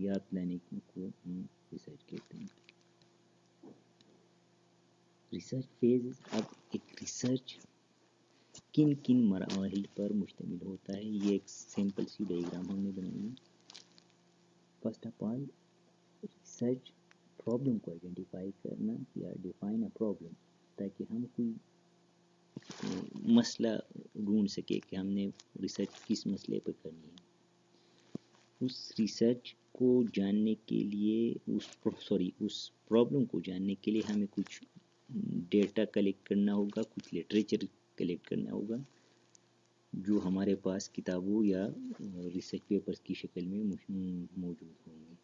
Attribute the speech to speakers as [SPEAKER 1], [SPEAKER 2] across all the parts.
[SPEAKER 1] نظریات لانے کو ہم ریسرچ کہتے ہیں. ریسرچ فیز اب ایک ریسرچ کن کن مراحل پر مشتمل ہوتا ہے. یہ ایک سمپل سی ڈائیگرام ہم نے بنائی ہے. First of all research problem کو آئیڈینٹیفائی کرنا یا ڈیفائن اے پرابلم، تاکہ ہم کوئی مسئلہ ڈھونڈ سکے کہ ہم نے ریسرچ کس مسئلے پر کرنی ہے. اس ریسرچ کو جاننے کے لیے اس پرابلم کو جاننے کے لیے ہمیں کچھ ڈیٹا کلیکٹ کرنا ہوگا، کچھ لٹریچر کلیکٹ کرنا ہوگا جو ہمارے پاس کتابوں یا ریسرچ پیپرز کی شکل میں موجود ہوں گے.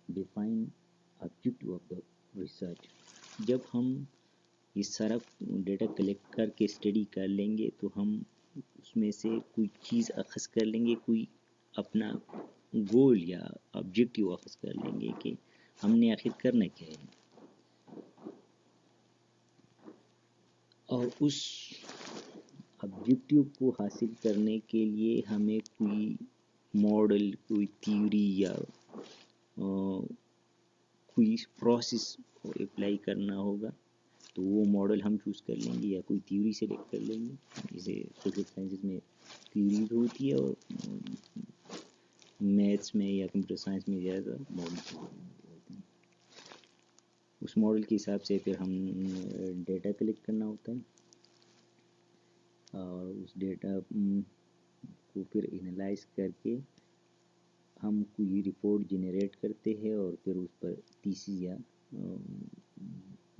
[SPEAKER 1] Define objective of the research. جب ہم یہ سارا ڈیٹا کلیکٹ کر کے اسٹڈی کر لیں گے تو ہم اس میں سے کوئی چیز اخذ کر لیں گے، کوئی اپنا گول یا آبجیکٹیو اخذ کر لیں گے کہ ہم نے آخر کرنا کیا ہے. اور اس آبجیکٹیو کو حاصل کرنے کے لیے ہمیں کوئی ماڈل، کوئی تھیوری یا کوئی پروسیس اپلائی کرنا ہوگا. تو وہ ماڈل ہم چوز کر لیں گے یا کوئی تھیوری سلیکٹ کر لیں گے. جیسے سوشل سائنسز میں تھیوریز ہوتی ہے اور میتھس میں یا کمپیوٹر سائنس میں زیادہ ماڈل ہوتے ہیں. اس ماڈل کے حساب سے پھر ہم ڈیٹا کلیکٹ کرنا ہوتا ہے اور اس ڈیٹا کو پھر انالائز کر کے ہم کوئی رپورٹ جنریٹ کرتے ہیں اور پھر اس پر تھیسس یا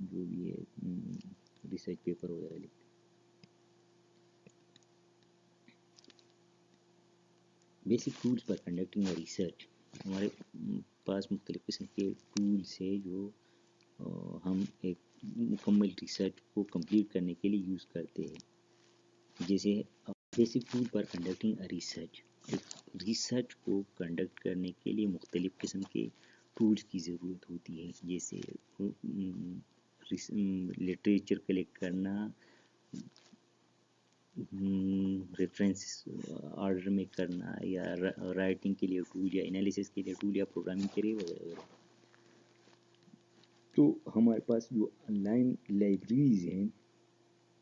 [SPEAKER 1] جو بھی ہے ریسرچ پیپر وغیرہ لکھتے ہیں. Basic tools per conducting a research. ہمارے پاس مختلف قسم کے ٹولز ہیں جو ہم ایک مکمل ریسرچ کو کمپلیٹ کرنے کے لیے یوز کرتے ہیں. جیسے بیسک ٹول پر کنڈکٹنگ اے ریسرچ. ریسرچ کو کنڈکٹ کرنے کے لیے مختلف قسم کے ٹولز کی ضرورت ہوتی ہے. جیسے لٹریچر کلیکٹ کرنا، ریفرنس آرڈر میں کرنا، یا رائٹنگ کے لیے ٹول یا انالیسس کے لیے ٹول یا پروگرامنگ کے لیے وغیرہ وغیرہ. تو ہمارے پاس جو آن لائن لائبریریز ہیں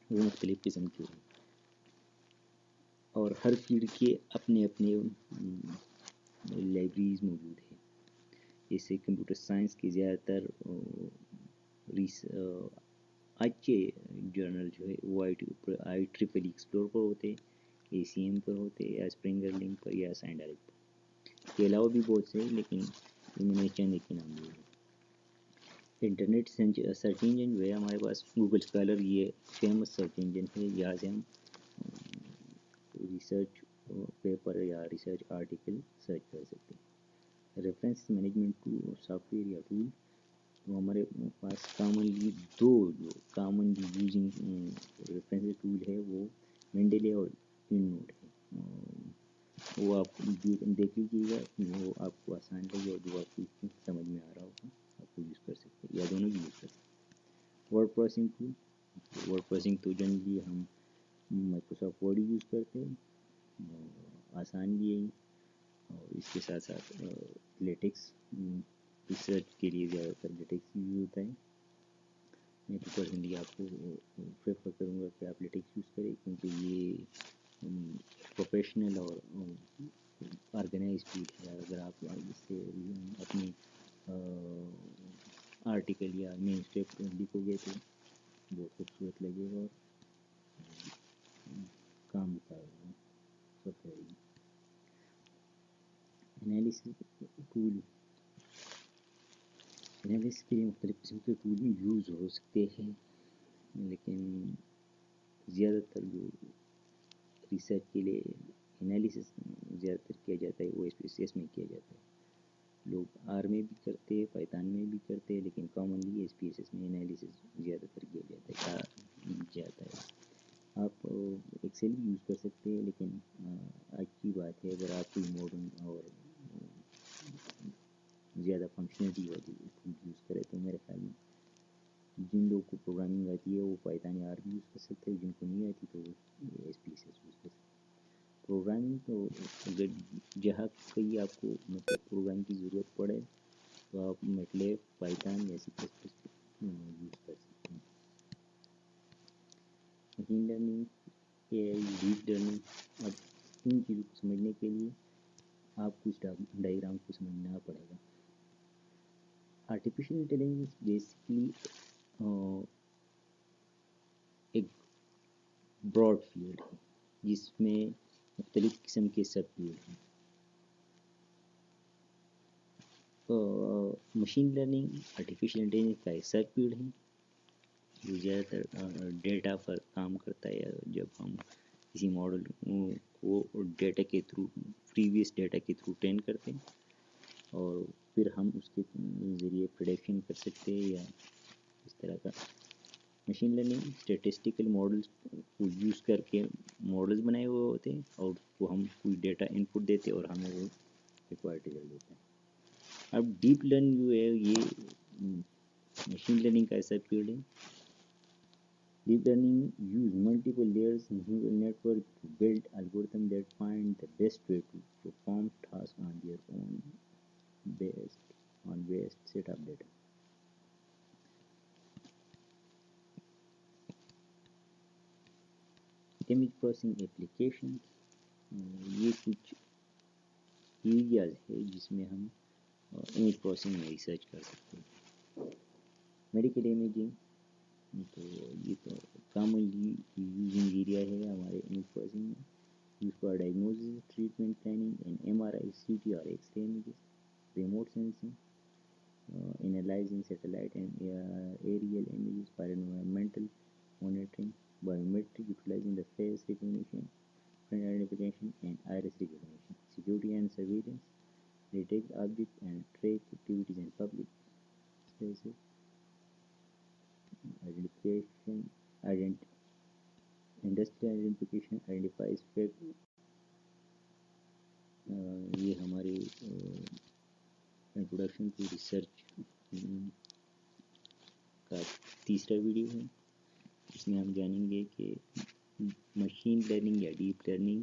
[SPEAKER 1] وہ مختلف قسم کی ہیں اور ہر فیلڈ کے اپنے اپنے لائبریریز موجود ہیں. جیسے کمپیوٹر سائنس کی زیادہ تر اچھے جرنل جو ہے وہ آئی ٹریپل ایکسپلور پر ہوتے، اے سی ایم پر ہوتے، یا اسپرنگر لنک پر، یا سائنڈائریک پر. اس کے علاوہ بھی بہت سے، لیکن میں نے چند کے نام لیے. انٹرنیٹ سرچ انجن جو ہے ہمارے پاس گوگل اسکالر، یہ فیمس سرچ انجن ہے جہاں سے ہم ریسرچ پیپر یا ریسرچ آرٹیکل سرچ کر سکتے ہیں. ریفرنس مینجمنٹ سافٹ ویئر یا ٹول. تو ہمارے پاس کامنلی دو جو کامنلی یوزنگ ریفرنس ٹول ہے وہ مینڈیلے اور ان نوٹ ہے. وہ آپ دیکھ لیجیے گا، وہ آپ کو آسان لگے اور جو آپ کو سمجھ میں آ رہا ہوگا آپ کو یوز کر سکتے ہیں، یا دونوں بھی یوز کر سکتے ہیں. Word processing tool. Word processing تو جنرلی ہم مائکروسافٹ ورڈ یوز کرتے ہیں، آسان بھی ہے. اور اس کے ساتھ ساتھ لیٹکس ریسرچ کے لیے زیادہ تر لیٹکس یوز ہوتا ہے. میں تو پرسنلی آپ کو پریفر کروں گا کہ آپ لیٹکس یوز کریں، کیونکہ یہ پروفیشنل اور آرگنائز ٹول ہے. اگر آپ اس سے اپنی آرٹیکل یا مین اسکرپٹ لکھو گے تو بہت خوبصورت لگے گا اور کام کا سب رہے گی. Analysis tool. انالیسس کے لیے مختلف قسم کے ٹول یوز ہو سکتے ہیں، لیکن زیادہ تر جو ریسرچ کے لیے انالیسس زیادہ تر کیا جاتا ہے وہ ایس پی سی ایس میں کیا جاتا ہے. لوگ آر میں بھی کرتے ہیں، پائتھن میں بھی کرتے ہیں، لیکن commonly S P S S میں انالیسس زیادہ تر کیا جاتا ہے. آپ ایکسل بھی یوز کر سکتے ہیں، لیکن اچھی بات ہے اگر آپ کوئی ماڈرن اور زیادہ فنکشنلٹی والی یوز کریں تو میرے خیال میں جن لوگوں کو پروگرامنگ آتی ہے وہ پائتھن یا آر بھی یوز کر سکتے ہیں، جن کو نہیں آتی تو وہ S P S S use کر سکتے ہیں. پروگرامنگ تو اگر جہاں کہیں آپ کو مطلب پروگرام کی ضرورت پڑے تو آپ میٹلیب پائتھن یا سی پلس پلس یوز کر سکتے ہیں. Machine learning a I deep learning, اب ان چیزوں کو سمجھنے کے لیے آپ کو اس ڈائیگرام کو سمجھنا پڑے گا. آرٹیفیشیل انٹیلیجنس بیسکلی ایک براڈ فیلڈ ہے جس میں مختلف قسم کے سب فیلڈ ہیں. مشین لرننگ آرٹیفیشیل انٹیلیجنس کا ایک سب فیلڈ ہے جو زیادہ تر ڈیٹا پر کام کرتا ہے. جب ہم کسی ماڈل کو ڈیٹا کے تھرو پریویس ڈیٹا کے تھرو ٹرین کرتے ہیں اور پھر ہم اس کے ذریعے پریڈکشن کر سکتے ہیں یا اس طرح کا. مشین لرننگ اسٹیٹسٹیکل ماڈلس کو یوز کر کے ماڈلس بنائے ہوئے ہوتے ہیں اور وہ ہم کوئی ڈیٹا انپٹ دیتے اور ہمیں وہ ریکوائرڈ رزلٹ دیتا ہے. اب ڈیپ لرننگ جو ہے یہ مشین لرننگ کا ایسا فیلڈ ہے. Deep learning use multiple layers in neural network to build algorithms that find the best way to perform tasks on their own based set of data. Image processing applications یہ کچھ areas ہے جس میں ہم image processing میں research کر سکتے ہیں. میڈیکل امیجنگ تو یہ تو کامنلی یوزنگ ایریا ہے ہمارے امیج پروسیسنگ میں. Use for diagnosis treatment planning in M R I C T اور X ray images. Remote sensing analyzing satellite and aerial images for environmental monitoring. Biometric utilizing the face recognition, friend identification and iris recognition. Security and surveillance detect objects and track activities in public spaces. Industrial identification identifies fake. یہ ہمارے introduction to research کا تیسرا video ہے. اس میں ہم جانیں گے کہ مشین لرننگ یا ڈیپ لرننگ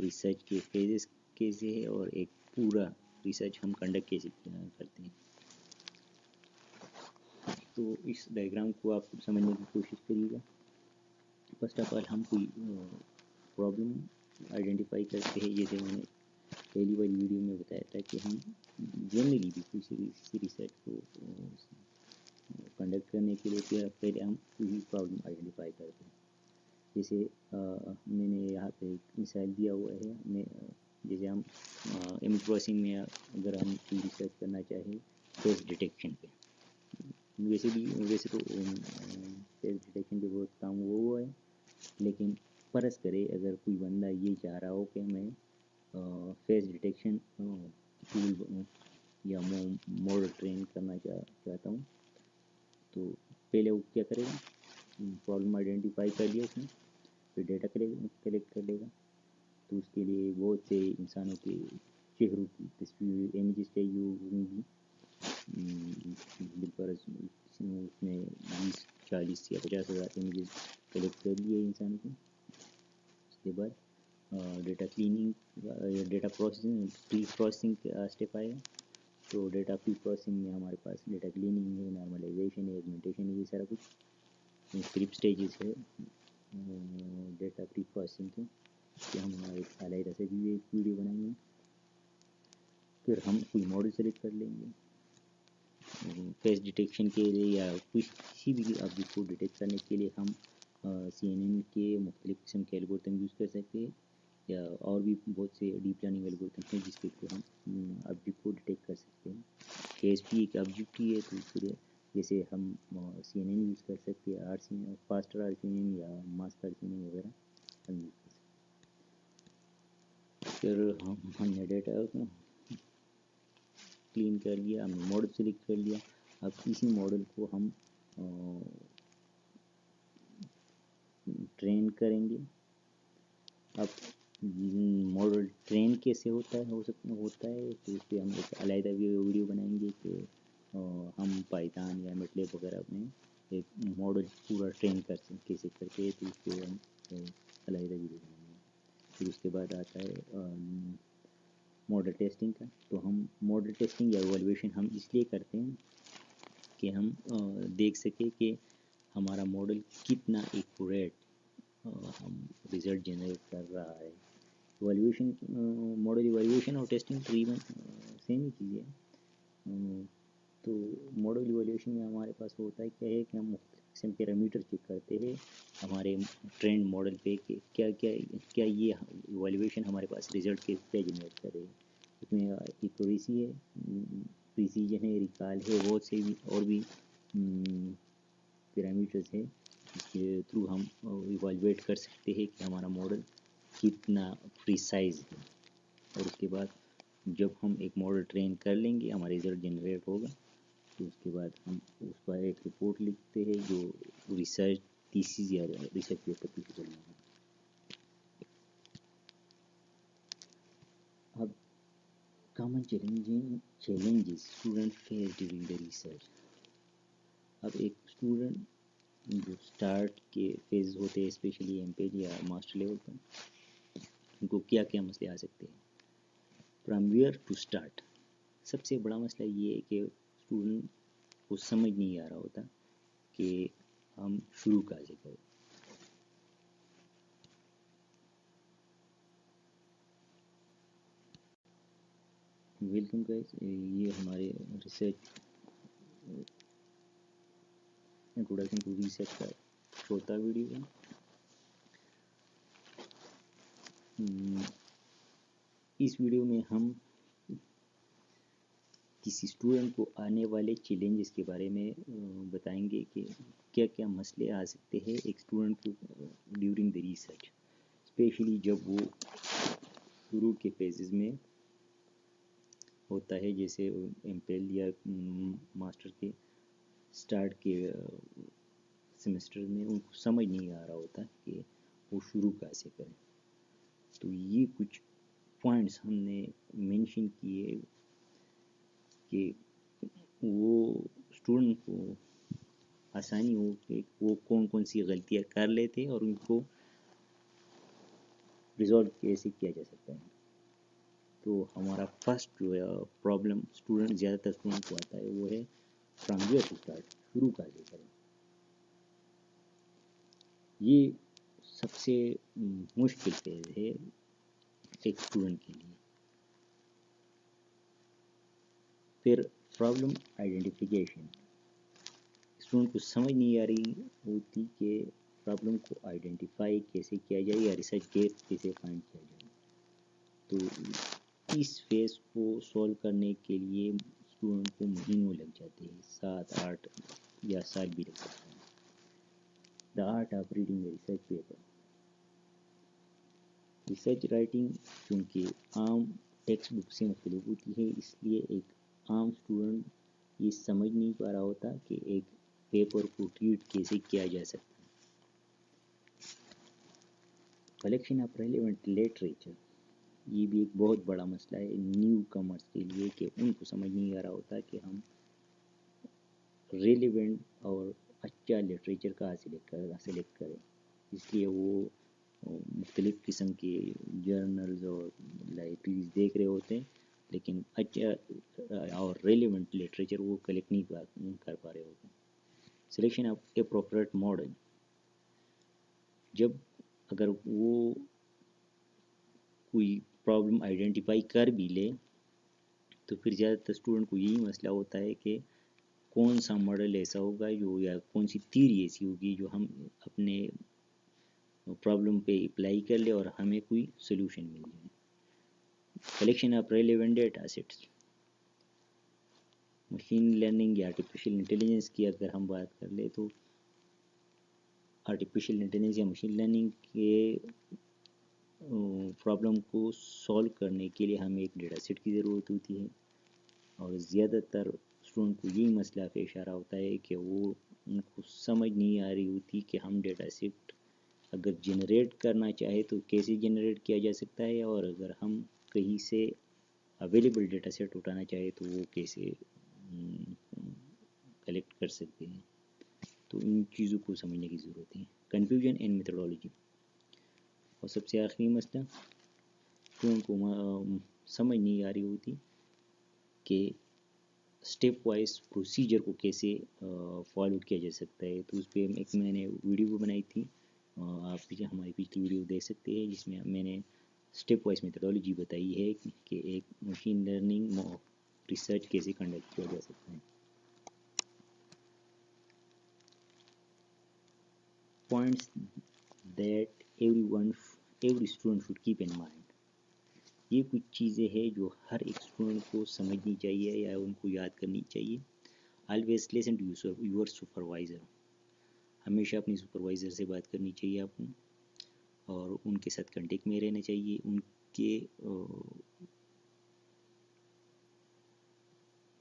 [SPEAKER 1] ریسرچ کے فیزز کیسے ہے اور ایک پورا ریسرچ ہم کنڈکٹ کیسے کرتے ہیں. تو اس ڈائیگرام کو آپ سمجھنے کی کوشش کریے گا. فرسٹ آف آل ہم کوئی پرابلم آئیڈینٹیفائی کرتے ہیں. جیسے میں نے پہلی والی ویڈیو میں بتایا تھا کہ ہم جنرلی بھی کسی ریسرچ کو کنڈکٹ کرنے کے لیے پہلے ہم کوئی پرابلم آئیڈینٹیفائی کرتے ہیں. جیسے میں نے یہاں پہ ایک مثال دیا ہوا ہے. جیسے ہم امیج پروسیسنگ میں اگر ہم کوئی ریسرچ کرنا چاہیں فیس ڈیٹیکشن پہ، ویسے تو فیس ڈیٹیکشن پہ بہت کام ہوا ہے، لیکن فرض کرے اگر کوئی بندہ یہ چاہ رہا ہو کہ میں فیس ڈیٹیکشن ٹول یا ماڈل ٹرین کرنا چاہتا ہوں، تو پہلے وہ کیا کرے گا؟ پرابلم آئیڈینٹیفائی کر لیا اس نے، پھر ڈیٹا کلیکٹ کر لے گا. تو اس کے لیے بہت سے انسانوں کے چہروں کی تصویر امیجز چاہیے ہوں گی. بالفرض اس نے 20-40 یا 50,000 امیجز کلیکٹ کر لیے انسان کو. اس کے بعد ڈیٹا کلیننگ یا ڈیٹا پروسیسنگ پری پروسیسنگ کا اسٹیپ آئے گا. تو ڈیٹا پری پروسیسنگ میں ہمارے پاس ڈیٹا کلیننگ ہے، نارملائزیشن ہے، ایگمنٹیشن ہے، یہ سارا کچھ مختلف سٹیجز ہے ڈیٹا پری پروسیسنگ کے. کہ ہم ایک علیحدہ سے بھی ایک ویڈیو بنائیں گے. پھر ہم کوئی ماڈل سلیکٹ کر لیں گے فیس ڈیٹیکشن کے لیے یا کسی بھی آبجیکٹ کو ڈیٹیکٹ کرنے کے لیے. ہم CNN کے مختلف قسم کے الگورتھم یوز کر سکتے ہیں یا اور بھی بہت سے ڈیپ لرننگ الگورتھم ہیں جس کے تھرو ہم آبجیکٹ کو ڈیٹیکٹ کر سکتے ہیں. KSP ایک آبجیکٹ ہی ہے، تو پھر جیسے ہم CNN یوز کر سکتے ہیں، RCN فاسٹر RCN یا ماسٹر RCN وغیرہ ہم یوز کر سکتے ہیں. پھر ہم نے ڈیٹا کلین کر لیا، ہم نے ماڈل سلیکٹ کر لیا. اب اسی ماڈل کو ہم ٹرین کریں گے. اب ماڈل ٹرین کیسے ہوتا ہے تو اس پہ ہم ایک علیحدہ ویڈیو بنائیں گے کہ ہم پائتھن یا میٹلیب وغیرہ میں ایک ماڈل پورا ٹرین کیسے کرتے ہیں، تو اس پہ ہم علیحدہ ویڈیو بنائیں گے. پھر اس کے بعد آتا ہے ماڈل ٹیسٹنگ کا. تو ہم ماڈل ٹیسٹنگ یا ایویلویشن ہم اس لیے کرتے ہیں کہ ہم دیکھ سکیں کہ ہمارا ماڈل کتنا ایکوریٹ ہم رزلٹ جنریٹ کر رہا ہے. ایویلویشن ماڈل ایویلویشن اور ٹیسٹنگ تقریباً سیم ہی چیز ہے. تو ماڈل ایویلویشن میں ہمارے پاس ہوتا ہے کیا ہے کہ ہم مختلف قسم پیرامیٹر چیک کرتے ہیں ہمارے ٹرینڈ ماڈل پہ کہ کیا یہ ایویلویشن ہمارے پاس رزلٹ کے کیا جنریٹ کرے. اس میں ایکوریسی ہے, پریسیجن ہے, ریکال ہے, بہت سے بھی اور بھی پیرامیٹرز ہیں جس کے تھرو ہم ایویلویٹ کر سکتے ہیں کہ ہمارا ماڈل کتنا پریسائز ہے. اور اس کے بعد جب ہم ایک ماڈل ٹرین کر لیں گے ہمارا رزلٹ جنریٹ ہوگا تو اس کے بعد ہم اس پر ایک رپورٹ لکھتے ہیں جو ریسرچ تھیسس یا ریسرچ پیپر کی شکل میں ہے. اب common challenges student face during the research. اب ایک اسٹوڈنٹ جو اسٹارٹ کے فیز ہوتے ہیں اسپیشلی ایم پی یا ماسٹر لیول پر ان کو کیا کیا مسئلے آ سکتے ہیں. From where to start. سب سے بڑا مسئلہ یہ ہے کہ اسٹوڈنٹ کو سمجھ نہیں آ رہا ہوتا کہ ہم شروع کہاں سے کریں. ویلکم گائز, یہ ہمارے ریسرچ انٹروڈکشن ٹو ریسرچ کا چوتھا ویڈیو ہے. اس ویڈیو میں ہم کسی اسٹوڈنٹ کو آنے والے چیلنجز کے بارے میں بتائیں گے کہ کیا کیا مسئلے آ سکتے ہیں ایک اسٹوڈنٹ کو ڈیورنگ دا ریسرچ, اسپیشلی جب وہ شروع کے فیزز میں ہوتا ہے جیسے ایم پی ایل یا ماسٹر کے اسٹارٹ کے سیمسٹر میں ان کو سمجھ نہیں آ رہا ہوتا کہ وہ شروع کیسے کریں. تو یہ کچھ پوائنٹس ہم نے مینشن کیے کہ وہ اسٹوڈنٹ کو آسانی ہو کہ وہ کون کون سی غلطیاں کر لیتے اور ان کو ریزالو کیسے کیا جا سکتا ہے. تو ہمارا فرسٹ جو ہے پرابلم اسٹوڈنٹ زیادہ تر اسٹوڈنٹ کو آتا ہے وہ ہے فرام ویئر ٹو اسٹارٹ, شروع کیسے کریں. یہ سب سے مشکل فیز ہے ایک اسٹوڈنٹ کے لیے. پھر پرابلم آئیڈینٹیفیکیشن. اسٹوڈنٹ کو سمجھ نہیں آ رہی ہوتی کہ پرابلم کو آئیڈینٹیفائی کیسے کیا جائے یا ریسرچ گیپ کیسے فائنڈ کیا جائے. تو اس فیز کو سولو کرنے کے لیے اسٹوڈنٹ کو مہینوں لگ جاتے ہیں, 7-8 یا سال بھی لگ سکتے ہیں. The art of reading a research paper. Research writing چونکہ عام ٹیکسٹ بک سے مختلف ہوتی ہے اس لیے ایک عام اسٹوڈنٹ یہ سمجھ نہیں پا رہا ہوتا کہ ایک پیپر کو ٹریٹ کیسے کیا جا سکتا ہے. Collection of relevant literature. یہ بھی ایک بہت بڑا مسئلہ ہے نیو کمرس کے لیے کہ ان کو سمجھ نہیں آ رہا ہوتا کہ ہم ریلیونٹ اور اچھا لٹریچر کہاں سلیکٹ کریں. اس لیے وہ مختلف قسم کے جرنلز اور لائبریریز دیکھ رہے ہوتے ہیں لیکن اچھا اور ریلیونٹ لٹریچر وہ کلیکٹ نہیں کر پا رہے ہوتے ہیں. Selection of appropriate model. جب اگر وہ کوئی پرابلم آئیڈینٹیفائی کر بھی لے تو پھر زیادہ تر اسٹوڈنٹ کو یہی مسئلہ ہوتا ہے کہ کون سا ماڈل ایسا ہوگا جو یا کون سی تھیوری ایسی ہوگی جو ہم اپنے پرابلم پہ اپلائی کر لے اور ہمیں کوئی سلوشن مل جائے. Collection of relevant data seats. Machine learning یا آرٹیفیشیل انٹیلیجنس کی اگر ہم بات کر لیں تو آرٹیفیشیل انٹیلیجنس یا مشین لرننگ کے پرابلم کو سولو کرنے کے لیے ہمیں ایک ڈیٹا سیٹ کی ضرورت ہوتی ہے اور زیادہ تر اسٹوڈنٹ کو یہی مسئلہ پیش آ رہا ہوتا ہے کہ وہ ان کو سمجھ نہیں آ رہی ہوتی کہ ہم ڈیٹا سیٹ اگر جنریٹ کرنا چاہے تو کیسے جنریٹ کیا جا سکتا ہے اور اگر ہم کہیں سے اویلیبل ڈیٹا سیٹ اٹھانا چاہے تو وہ کیسے کلیکٹ کر سکتے ہیں. تو ان چیزوں کو سمجھنے کی ضرورت ہے. Confusion and methodology. اور سب سے آخری مسئلہ اسٹوڈنٹ کو سمجھ نہیں آ رہی ہوتی کہ اسٹیپ وائز پروسیجر کو کیسے فالو کیا جا سکتا ہے. تو اس پہ ایک میں نے ویڈیو بنائی تھی, آپ ہماری پچھلی ویڈیو دیکھ سکتے ہیں, جس میں میں نے اسٹیپ وائز میتھڈالوجی بتائی ہے کہ ایک مشین لرننگ ریسرچ کیسے کنڈکٹ کیا جا سکتا ہے. Points that every student should keep in mind. یہ کچھ چیزیں ہیں جو ہر ایک اسٹوڈنٹ کو سمجھنی چاہیے یا ان کو یاد کرنی چاہیے. Always listen to your supervisor. ہمیشہ اپنی سپروائزر سے بات کرنی چاہیے آپ کو, اور ان کے ساتھ کنٹیکٹ میں رہنا چاہیے. ان کے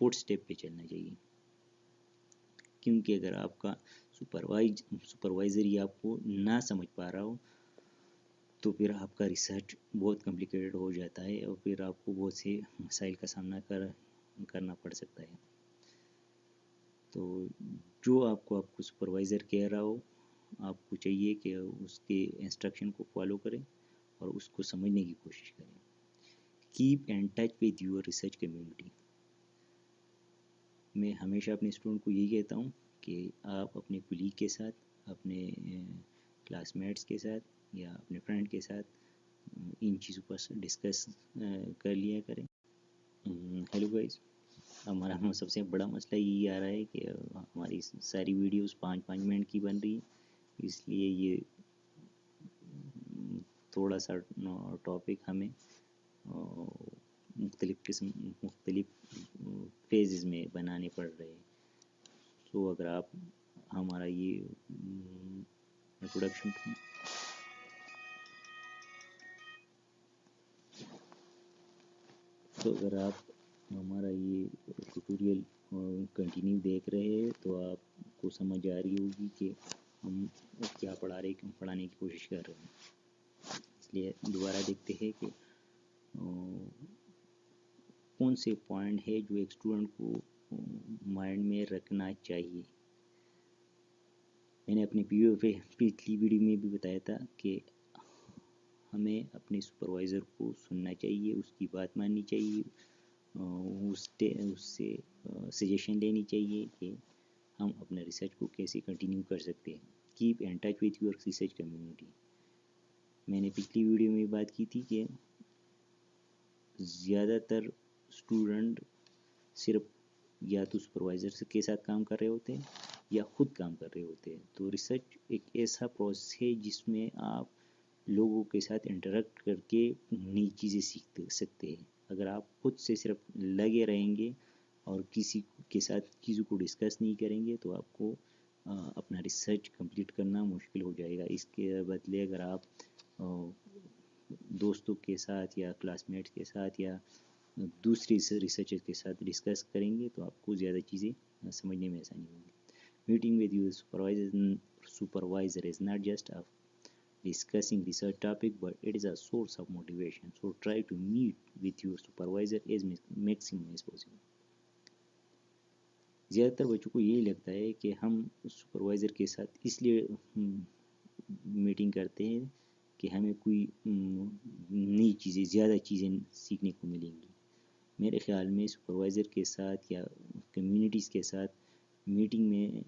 [SPEAKER 1] فوٹ اسٹیپ پہ چلنا چاہیے, کیونکہ اگر آپ کا سپروائزر ہی آپ کو نہ سمجھ پا رہا ہو تو پھر آپ کا ریسرچ بہت کمپلیکیٹڈ ہو جاتا ہے, اور پھر آپ کو بہت سے مسائل کا سامنا کرنا پڑ سکتا ہے. تو جو آپ کو سپروائزر کہہ رہا ہو, آپ کو چاہیے کہ اس کے انسٹرکشن کو فالو کریں اور اس کو سمجھنے کی کوشش کریں. Keep in touch with your research community. میں ہمیشہ اپنے اسٹوڈنٹ کو یہی کہتا ہوں کہ آپ اپنے کولیگ کے ساتھ, اپنے کلاس میٹس کے ساتھ یا اپنے فرینڈ کے ساتھ ان چیزوں پر ڈسکس کر لیا کریں. ہیلو گائز, ہمارا سب سے بڑا مسئلہ یہی آ رہا ہے کہ ہماری ساری ویڈیوز 5 منٹ کی بن رہی ہے, اس لیے یہ تھوڑا سا ٹاپک ہمیں مختلف فیزز میں بنانے پڑ رہے ہیں. تو اگر آپ ہمارا یہ انٹروڈکشن اگر آپ ہمارا یہ ٹیوٹوریل کنٹینیو دیکھ رہے ہیں تو آپ کو سمجھ آ رہی ہوگی کہ ہم کیا پڑھانے کی کوشش کر رہے ہیں. اس لیے دوبارہ دیکھتے ہیں کہ کون سے پوائنٹ ہے جو ایک اسٹوڈنٹ کو مائنڈ میں رکھنا چاہیے. میں نے اپنی پچھلی ویڈیو میں بھی بتایا تھا کہ ہمیں اپنے سپروائزر کو سننا چاہیے, اس کی بات ماننی چاہیے, اس سے سجیشن لینی چاہیے کہ ہم اپنے ریسرچ کو کیسے کنٹینیو کر سکتے ہیں. Keep in touch with your research community. میں نے پچھلی ویڈیو میں بات کی تھی کہ زیادہ تر اسٹوڈنٹ صرف یا تو سپروائزر کے ساتھ کام کر رہے ہوتے ہیں یا خود کام کر رہے ہوتے ہیں. تو ریسرچ ایک ایسا پروسیس ہے جس میں آپ لوگوں کے ساتھ انٹریکٹ کر کے نئی چیزیں سیکھ سکتے ہیں. اگر آپ خود سے صرف لگے رہیں گے اور کسی کے ساتھ چیزوں کو ڈسکس نہیں کریں گے تو آپ کو اپنا ریسرچ کمپلیٹ کرنا مشکل ہو جائے گا. اس کے بدلے اگر آپ دوستوں کے ساتھ یا کلاس میٹس کے ساتھ یا دوسری ریسرچر کے ساتھ ڈسکس کریں گے تو آپ کو زیادہ چیزیں سمجھنے میں آسانی ہوگی. Meeting with your supervisor is not just a discussing research topic, but it is a source of motivation. So try to meet with your supervisor as maximum as possible. زیادہ تر بچوں کو یہی لگتا ہے کہ ہم سپروائزر کے ساتھ اس لیے میٹنگ کرتے ہیں کہ ہمیں کوئی نئی چیزیں, زیادہ چیزیں سیکھنے کو ملیں گی. میرے خیال میں سپروائزر کے ساتھ یا کمیونٹیز کے ساتھ میٹنگ میں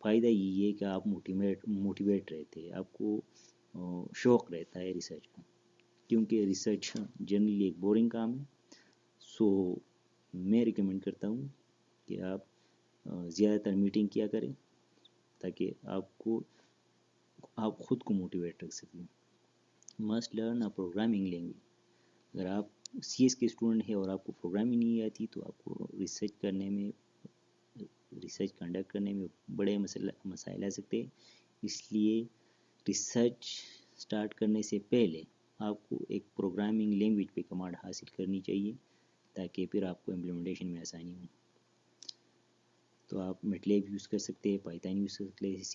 [SPEAKER 1] فائدہ یہی ہے کہ آپ موٹیویٹ رہتے ہیں, آپ کو شوق رہتا ہے ریسرچ کا, کیونکہ ریسرچ جنرلی ایک بورنگ کام ہے. سو میں ریکمینڈ کرتا ہوں کہ آپ زیادہ تر میٹنگ کیا کریں تاکہ آپ خود کو موٹیویٹ رکھ سکیں. Must learn a programming language. اگر آپ سی ایس کے اسٹوڈنٹ ہیں اور آپ کو پروگرامنگ نہیں آتی تو آپ کو ریسرچ کنڈکٹ کرنے میں بڑے مسائل آ سکتے ہیں. اس لیے ریسرچ سٹارٹ کرنے سے پہلے آپ کو ایک پروگرامنگ لینگویج پہ کمانڈ حاصل کرنی چاہیے تاکہ پھر آپ کو امپلیمنٹیشن میں آسانی ہو. تو آپ میٹلیب یوز کر سکتے ہیں, پائتھن یوز کر سکتے ہیں, C++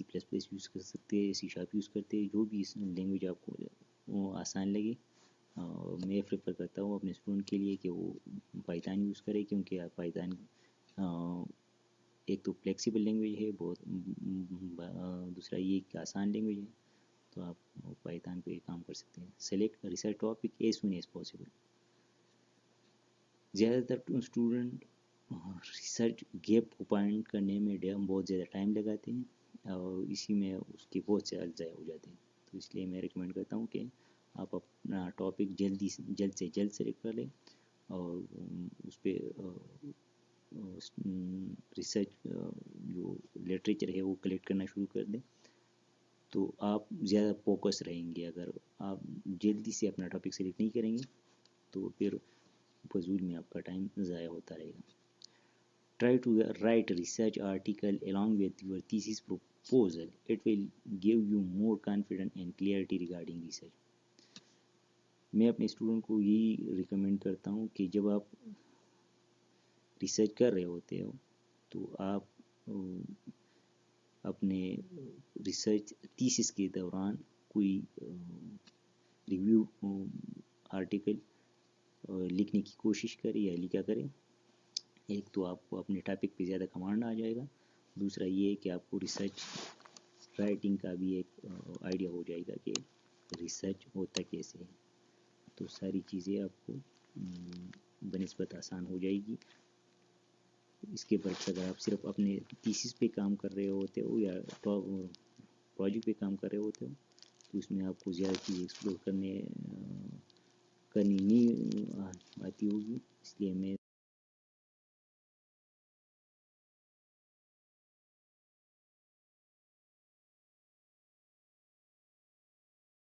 [SPEAKER 1] یوز کر سکتے ہیں, C# یوز کرتے ہیں, جو بھی لینگویج آپ کو آسان لگے. میں پریفر کرتا ہوں اپنے اسٹوڈنٹ کے لیے کہ وہ پائتھن یوز کرے, کیونکہ پائتھن ایک تو فلیکسیبل لینگویج ہے بہت, دوسرا یہ کہ آسان لینگویج ہے, تو آپ پائتھن پہ کام کر سکتے ہیں. Select research topic as soon as possible. زیادہ تر اسٹوڈنٹ ریسرچ گیپ کو پوائنٹ کرنے میں بہت زیادہ ٹائم لگاتے ہیں اور اسی میں اس کے بہت سے ضائع ہو جاتے ہیں. تو اس لیے میں ریکمینڈ کرتا ہوں کہ آپ اپنا ٹاپک جلد سے جلد سلیکٹ کر لیں اور اس پہ ریسرچ جو لٹریچر ہے وہ کلیکٹ کرنا شروع کر دیں. تو آپ زیادہ فوکس رہیں گے. اگر آپ جلدی سے اپنا ٹاپک سلیکٹ نہیں کریں گے تو پھر فضول میں آپ کا ٹائم ضائع ہوتا رہے گا. Try to write research article along with your thesis proposal. It will give you more confidence and clarity regarding research. میں اپنے اسٹوڈنٹ کو یہی ریکمینڈ کرتا ہوں کہ جب آپ ریسرچ کر رہے ہوتے ہو تو آپ اپنے ریسرچ تھیسس کے دوران کوئی ریویو آرٹیکل لکھنے کی کوشش کریں یا لکھا کریں. ایک تو آپ کو اپنے ٹاپک پہ زیادہ کمانڈ آ جائے گا, دوسرا یہ ہے کہ آپ کو ریسرچ رائٹنگ کا بھی ایک آئیڈیا ہو جائے گا کہ ریسرچ ہوتا کیسے ہے. تو ساری چیزیں آپ کو بنسبت آسان ہو جائے گی. اس کے برعکس اگر آپ صرف اپنے تھیسس پہ کام کر رہے ہوتے ہو یا پروجیکٹ پہ کام کر رہے ہوتے ہو تو اس میں آپ کو زیادہ چیزیں ایکسپلور کرنی نہیں آتی ہوگی. اس لیے میں